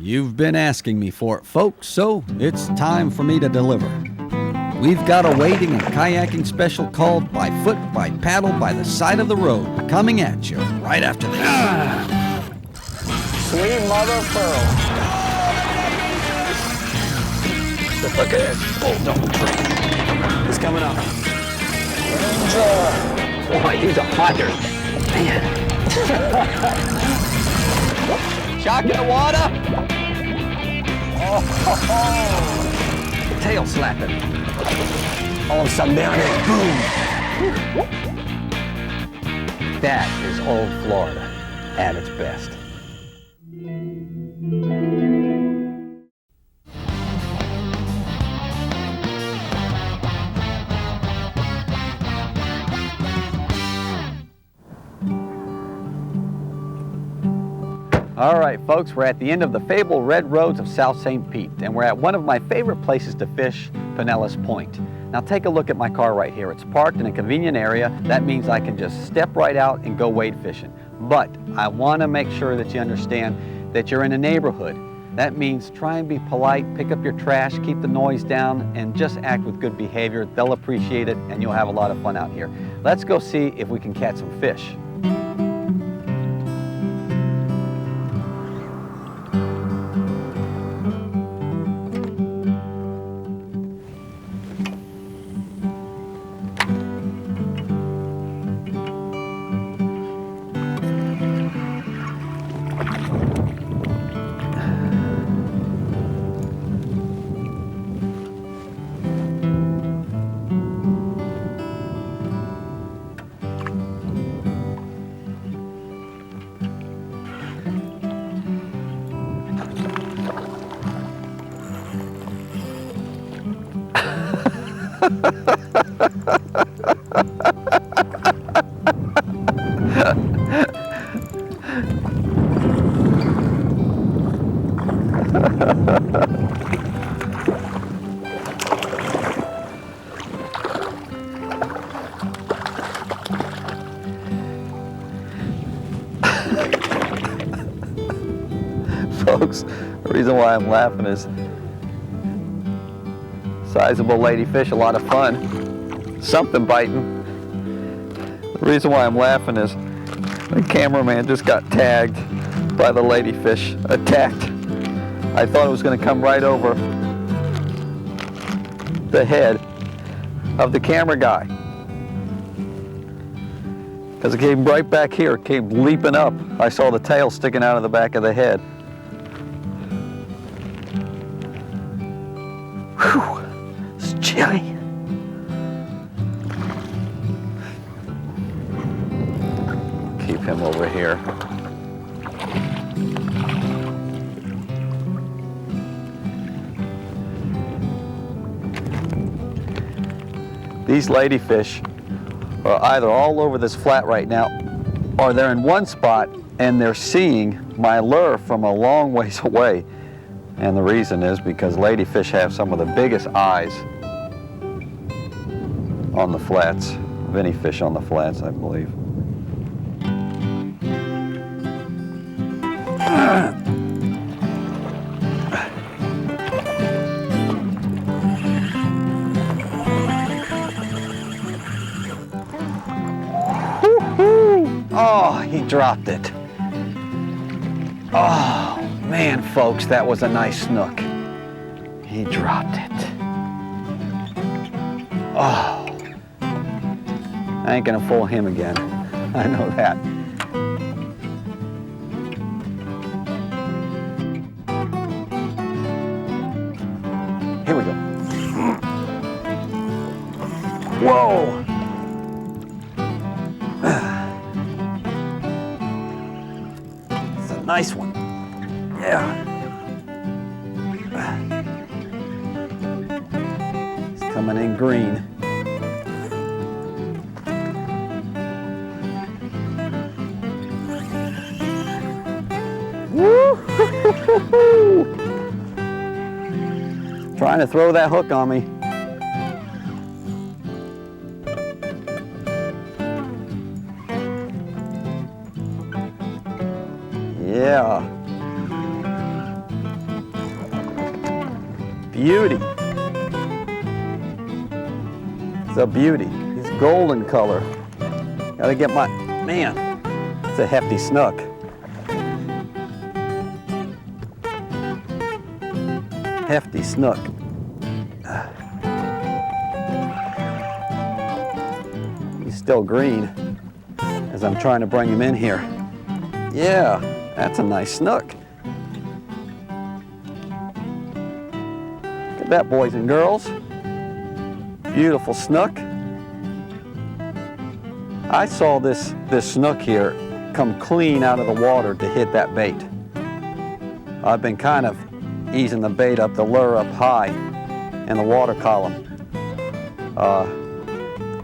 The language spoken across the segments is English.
You've been asking me for it, folks, so it's time for me to deliver. We've got a wading and kayaking special called By Foot, By Paddle, By the Side of the Road, coming at you right after this. Sweet mother of pearl. Look at this. Oh, don't breathe. He's coming up. Boy, he's a fighter. Man. Shock in the water. Oh. Tail slapping. All of a sudden, there it is. Boom. That is old Florida at its best. All right, folks, we're at the end of the fabled red roads of South St. Pete, and we're at one of my favorite places to fish, Pinellas Point. Now take a look at my car right here. It's parked in a convenient area. That means I can just step right out and go wade fishing. But I want to make sure that you understand that you're in a neighborhood. That means try and be polite, pick up your trash, keep the noise down, and just act with good behavior. They'll appreciate it, and you'll have a lot of fun out here. Let's go see if we can catch some fish. Folks, the reason why I'm laughing is sizable ladyfish, a lot of fun, something biting. The reason why I'm laughing is the cameraman just got tagged by the ladyfish, attacked. I thought it was going to come right over the head of the camera guy, because it came right back here, it came leaping up. I saw the tail sticking out of the back of the head. Whew, it's chilly. Keep him over here. These ladyfish are either all over this flat right now, or they're in one spot and they're seeing my lure from a long ways away. And the reason is because ladyfish have some of the biggest eyes on the flats, of any fish on the flats, I believe. Oh, he dropped it. Oh, man, folks, that was a nice snook. He dropped it. Oh, I ain't gonna fool him again. I know that. Here we go. Whoa! It's a nice one. Yeah. It's coming in green. Woo-hoo-hoo-hoo-hoo. Trying to throw that hook on me. Yeah. Beauty. It's a beauty. He's golden color. Gotta get my, man, it's a hefty snook. Hefty snook. He's still green as I'm trying to bring him in here. Yeah, that's a nice snook. Look at that, boys and girls. Beautiful snook. I saw this snook here come clean out of the water to hit that bait. I've been kind of easing the bait up, the lure up high in the water column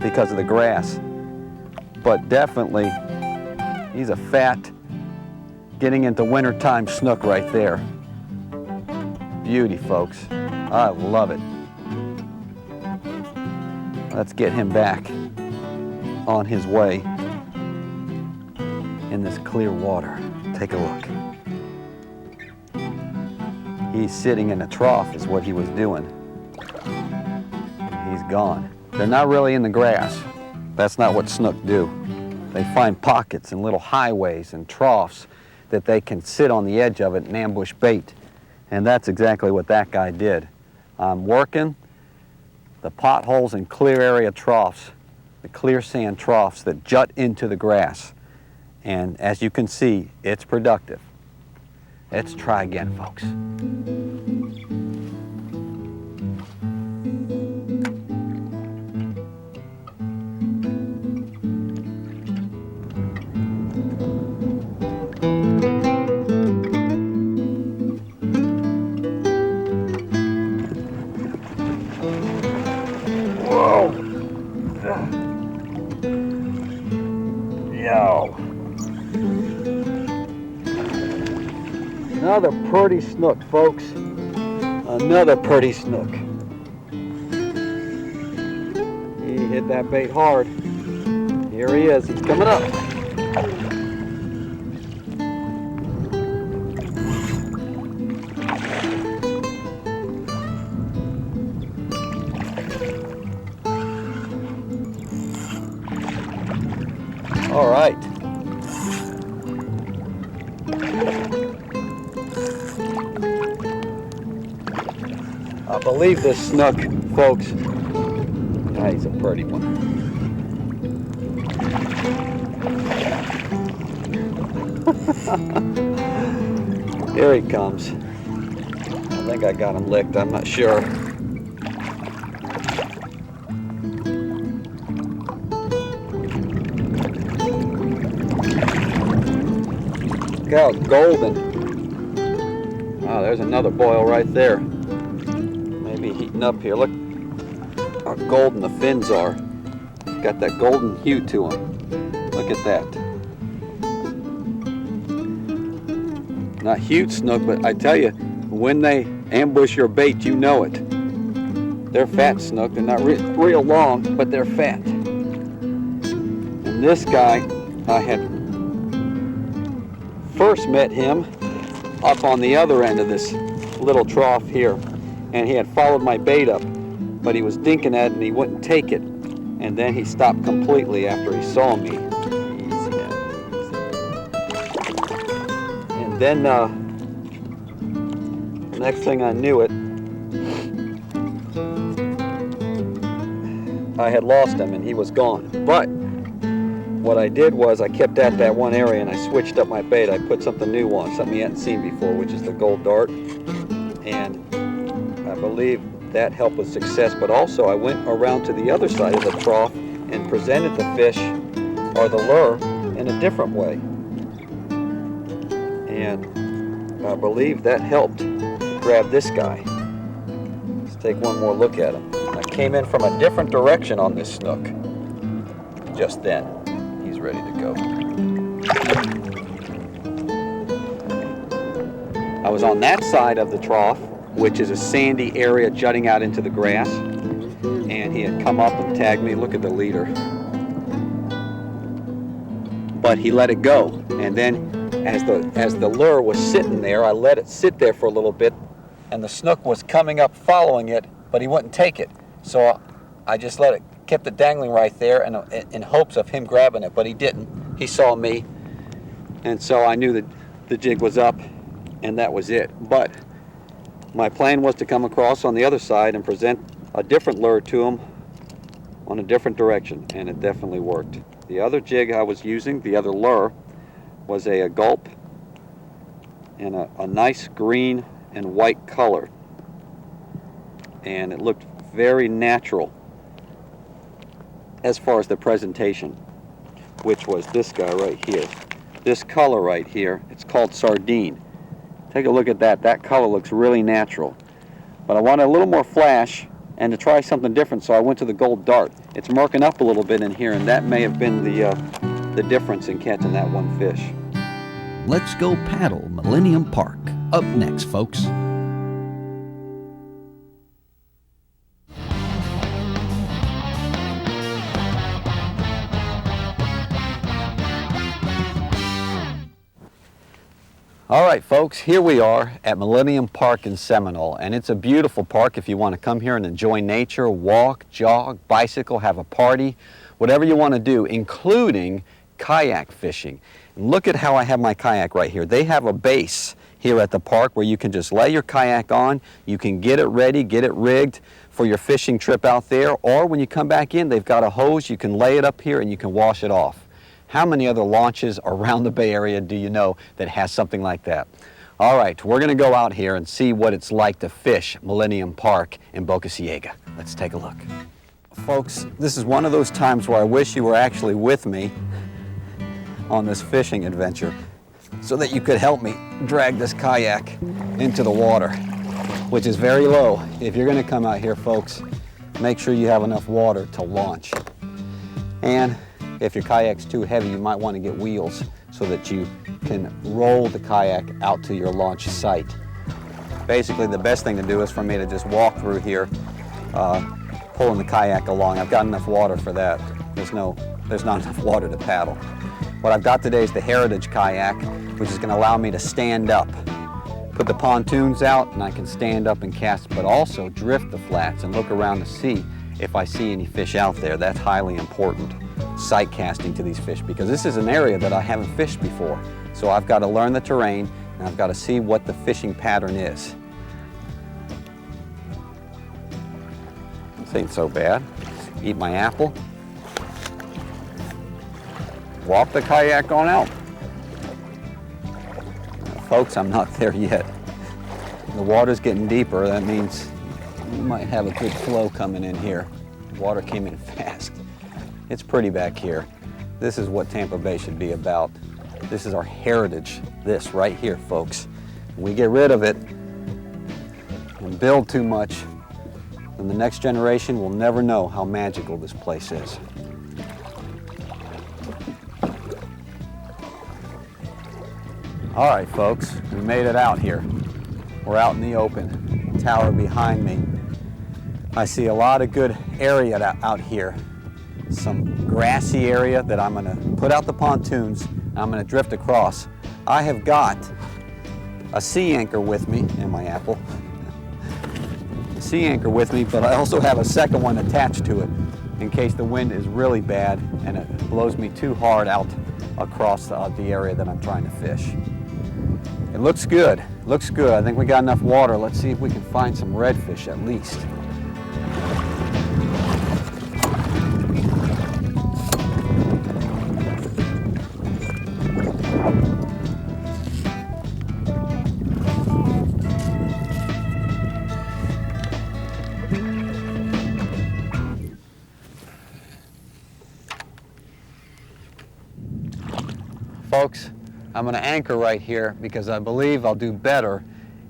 because of the grass. But definitely, he's a fat, getting into wintertime snook right there. Beauty, folks. I love it. Let's get him back on his way in this clear water. Take a look. He's sitting in a trough is what he was doing. He's gone. They're not really in the grass. That's not what snook do. They find pockets and little highways and troughs that they can sit on the edge of it and ambush bait. And that's exactly what that guy did. I'm working the potholes and clear area troughs, the clear sand troughs that jut into the grass. And as you can see, it's productive. Let's try again, folks. Whoa! Yo! Another pretty snook, folks. Another pretty snook. He hit that bait hard. Here he is. He's coming up. All right. I believe this snook, folks, he's a pretty one. Here he comes. I think I got him licked, I'm not sure. Look how golden. Oh, there's another boil right there. Maybe heating up here. Look how golden the fins are. Got that golden hue to them. Look at that. Not huge snook, but I tell you, when they ambush your bait, you know it. They're fat snook. They're not real long, but they're fat. And this guy, I had first met him up on the other end of this little trough here, and he had followed my bait up, but he was dinking at it and he wouldn't take it, and then he stopped completely after he saw me. Easy now. And then next thing I knew it, I had lost him and he was gone. But what I did was I kept at that one area and I switched up my bait. I put something new on, something you hadn't seen before, which is the gold dart. And I believe that helped with success. But also I went around to the other side of the trough and presented the fish or the lure in a different way. And I believe that helped grab this guy. Let's take one more look at him. I came in from a different direction on this snook just then. He's ready to go. I was on that side of the trough, which is a sandy area jutting out into the grass, and he had come up and tagged me. Look at the leader. But he let it go, and then as the lure was sitting there, I let it sit there for a little bit and the snook was coming up following it, but he wouldn't take it. So I just kept it dangling right there in hopes of him grabbing it, but he didn't. He saw me, and so I knew that the jig was up, and that was it. But my plan was to come across on the other side and present a different lure to him on a different direction, and it definitely worked. The other jig I was using, the other lure, was a gulp in a nice green and white color, and it looked very natural as far as the presentation, which was this guy right here. This color right here, it's called sardine. Take a look at that. That color looks really natural. But I wanted a little more flash and to try something different, so I went to the gold dart. It's marking up a little bit in here, and that may have been the difference in catching that one fish. Let's go paddle Millennium Park. Up next, folks. All right, folks, here we are at Millennium Park in Seminole, and it's a beautiful park if you want to come here and enjoy nature, walk, jog, bicycle, have a party, whatever you want to do, including kayak fishing. And look at how I have my kayak right here. They have a base here at the park where you can just lay your kayak on, you can get it ready, get it rigged for your fishing trip out there, or when you come back in, they've got a hose, you can lay it up here and you can wash it off. How many other launches around the Bay Area do you know that has something like that? All right, we're going to go out here and see what it's like to fish Millennium Park in Boca Ceiga. Let's take a look. Folks, this is one of those times where I wish you were actually with me on this fishing adventure so that you could help me drag this kayak into the water, which is very low. If you're going to come out here, folks, make sure you have enough water to launch. And if your kayak's too heavy, you might want to get wheels so that you can roll the kayak out to your launch site. Basically, the best thing to do is for me to just walk through here, pulling the kayak along. I've got enough water for that. There's not enough water to paddle. What I've got today is the Heritage kayak, which is going to allow me to stand up. Put the pontoons out and I can stand up and cast, but also drift the flats and look around to see if I see any fish out there. That's highly important. Sight casting to these fish, because this is an area that I haven't fished before. So I've got to learn the terrain and I've got to see what the fishing pattern is. This ain't so bad. Eat my apple. Walk the kayak on out. Folks, I'm not there yet. The water's getting deeper. That means you might have a good flow coming in here. The water came in fast. It's pretty back here. This is what Tampa Bay should be about. This is our heritage, this right here, folks. When we get rid of it and build too much, then the next generation will never know how magical this place is. All right, folks, we made it out here. We're out in the open. Tower behind me. I see a lot of good area out here. Some grassy area that I'm going to put out the pontoons and I'm going to drift across. I have got a sea anchor with me and my apple. A sea anchor with me, but I also have a second one attached to it in case the wind is really bad and it blows me too hard out across the area that I'm trying to fish. It looks good. Looks good. I think we got enough water. Let's see if we can find some redfish at least. Folks, I'm going to anchor right here because I believe I'll do better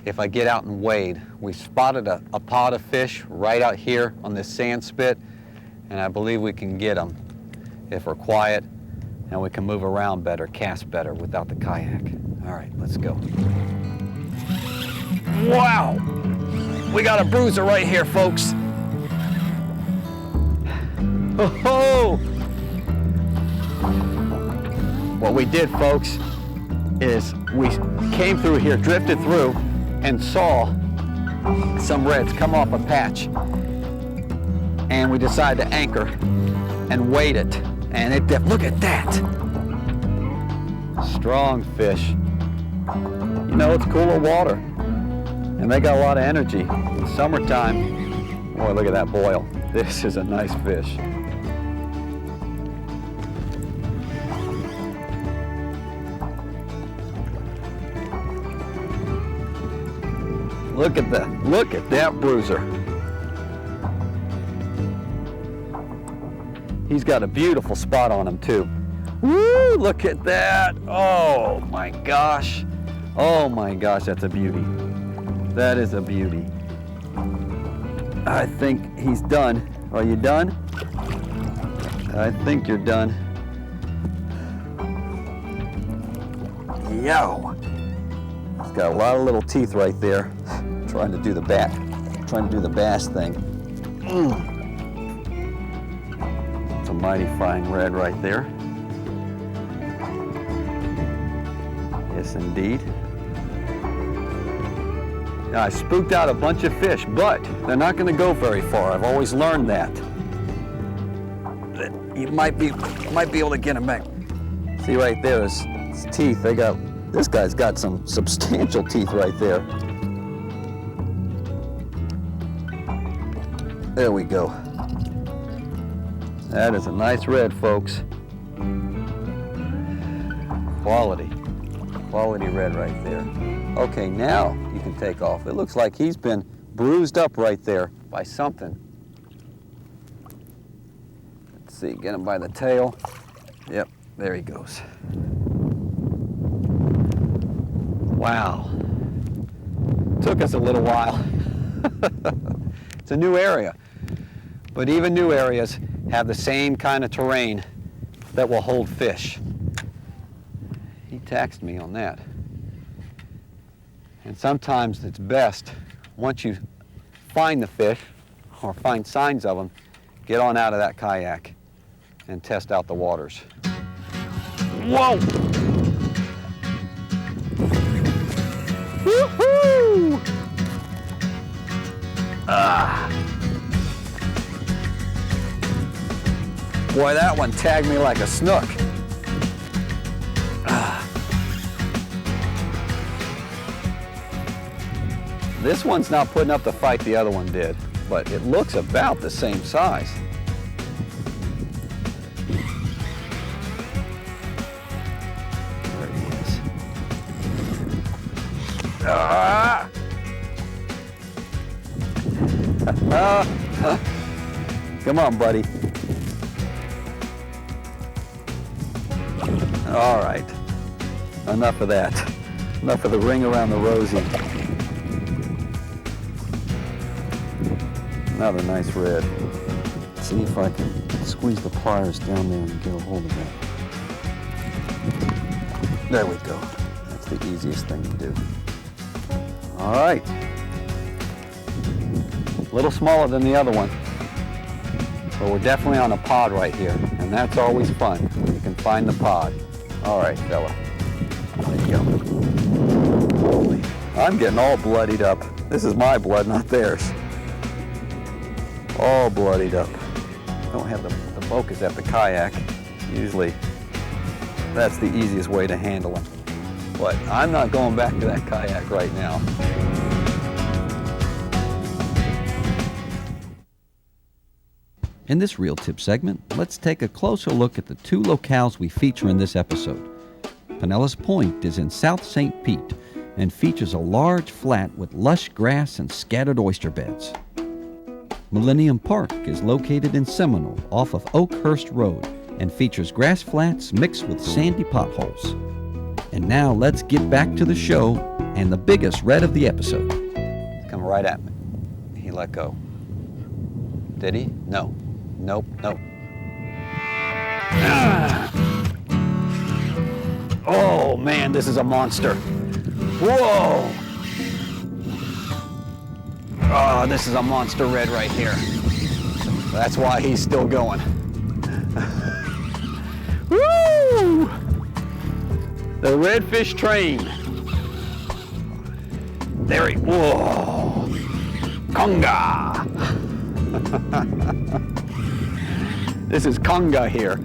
if I get out and wade. We spotted a pod of fish right out here on this sand spit, and I believe we can get them if we're quiet and we can move around better, cast better without the kayak. All right, let's go. Wow! We got a bruiser right here, folks. Oh-ho! What we did, folks, is we came through here, drifted through, and saw some reds come off a patch, and we decide to anchor and weight it. And look at that. Strong fish. You know, it's cooler water, and they got a lot of energy. In the summertime, boy, look at that boil. This is a nice fish. Look at that bruiser. He's got a beautiful spot on him too. Woo, look at that. Oh my gosh. Oh my gosh, that's a beauty. That is a beauty. I think he's done. Are you done? I think you're done. Yo. He's got a lot of little teeth right there. Trying to do the bass thing. It's a mighty fine red right there. Yes, indeed. Now, I spooked out a bunch of fish, but they're not going to go very far. I've always learned that. You might be able to get them back. See right there, his teeth. This guy's got some substantial teeth right there. There we go. That is a nice red, folks. Quality red right there. Okay, now you can take off. It looks like he's been bruised up right there by something. Let's see, get him by the tail. Yep, there he goes. Wow. Took us a little while. It's a new area. But even new areas have the same kind of terrain that will hold fish. He taxed me on that. And sometimes it's best, once you find the fish or find signs of them, get on out of that kayak and test out the waters. Whoa! Woo-hoo! Boy, that one tagged me like a snook. This one's not putting up the fight the other one did, but it looks about the same size. There he is. Come on, buddy. All right, enough of that. Enough of the ring around the rosy. Another nice red. Let's see if I can squeeze the pliers down there and get a hold of that. There we go. That's the easiest thing to do. All right. A little smaller than the other one. But we're definitely on a pod right here, and that's always fun when you can find the pod. All right, fella. There you go. Holy, I'm getting all bloodied up. This is my blood, not theirs. All bloodied up. Don't have the focus at the kayak. Usually, that's the easiest way to handle them. But I'm not going back to that kayak right now. In this Reel Tip segment, let's take a closer look at the two locales we feature in this episode. Pinellas Point is in South St. Pete and features a large flat with lush grass and scattered oyster beds. Millennium Park is located in Seminole off of Oakhurst Road and features grass flats mixed with sandy potholes. And now let's get back to the show and the biggest red of the episode. He's coming right at me. He let go. Did he? No. Nope, nope. Ah! Oh man, this is a monster. Whoa! Oh, this is a monster red right here. That's why he's still going. Woo! The redfish train. There he, whoa! Conga. This is Conga here.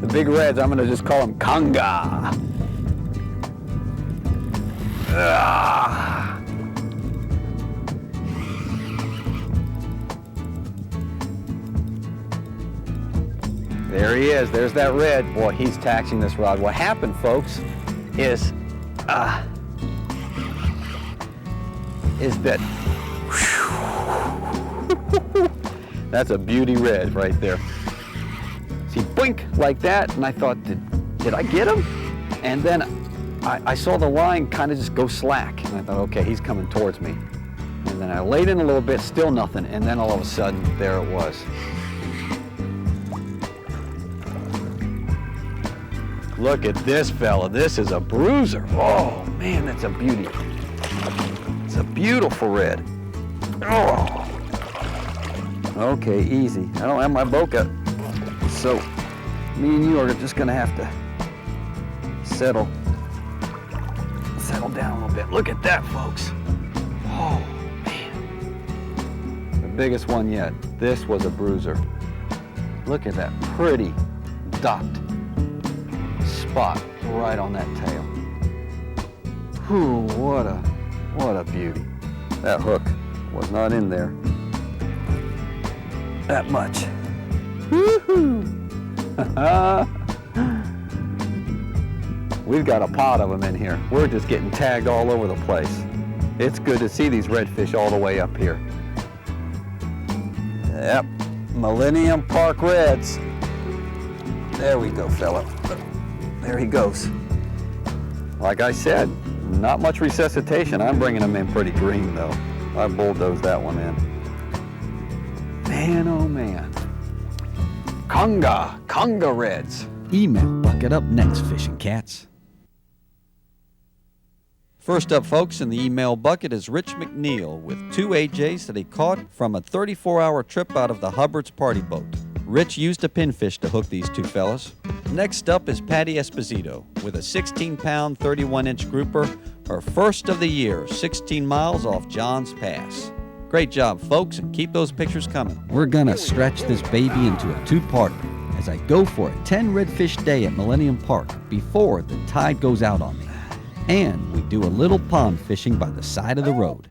The big reds, I'm gonna just call him Conga. Ah. There he is, there's that red. Boy, he's taxing this rod. What happened, folks, is that, that's a beauty red right there. See, blink like that, and I thought, did I get him? And then I saw the line kind of just go slack, and I thought, okay, he's coming towards me. And then I laid in a little bit, still nothing, and then all of a sudden, there it was. Look at this fella, this is a bruiser. Oh man, that's a beauty. It's a beautiful red. Oh. Okay, easy. I don't have my Boca, so me and you are just gonna have to settle down a little bit. Look at that, folks. Oh man, the biggest one yet. This was a bruiser. Look at that pretty dot spot right on that tail. Whew, what a beauty. That hook was not in there that much. Woo-hoo! We've got a pot of them in here. We're just getting tagged all over the place. It's good to see these redfish all the way up here. Yep, Millennium Park Reds. There we go, fella. There he goes. Like I said, not much resuscitation. I'm bringing him in pretty green, though. I bulldozed that one in. Man, oh man. Conga Reds. Email bucket up next, fishing cats. First up, folks, in the email bucket is Rich McNeil with 2 AJs that he caught from a 34-hour trip out of the Hubbard's party boat. Rich used a pinfish to hook these two fellas. Next up is Patty Esposito with a 16-pound, 31-inch grouper, her first of the year, 16 miles off Johns Pass. Great job, folks, and keep those pictures coming. We're gonna stretch this baby into a two-parter as I go for a 10 redfish day at Millennium Park before the tide goes out on me. And we do a little pond fishing by the side of the road.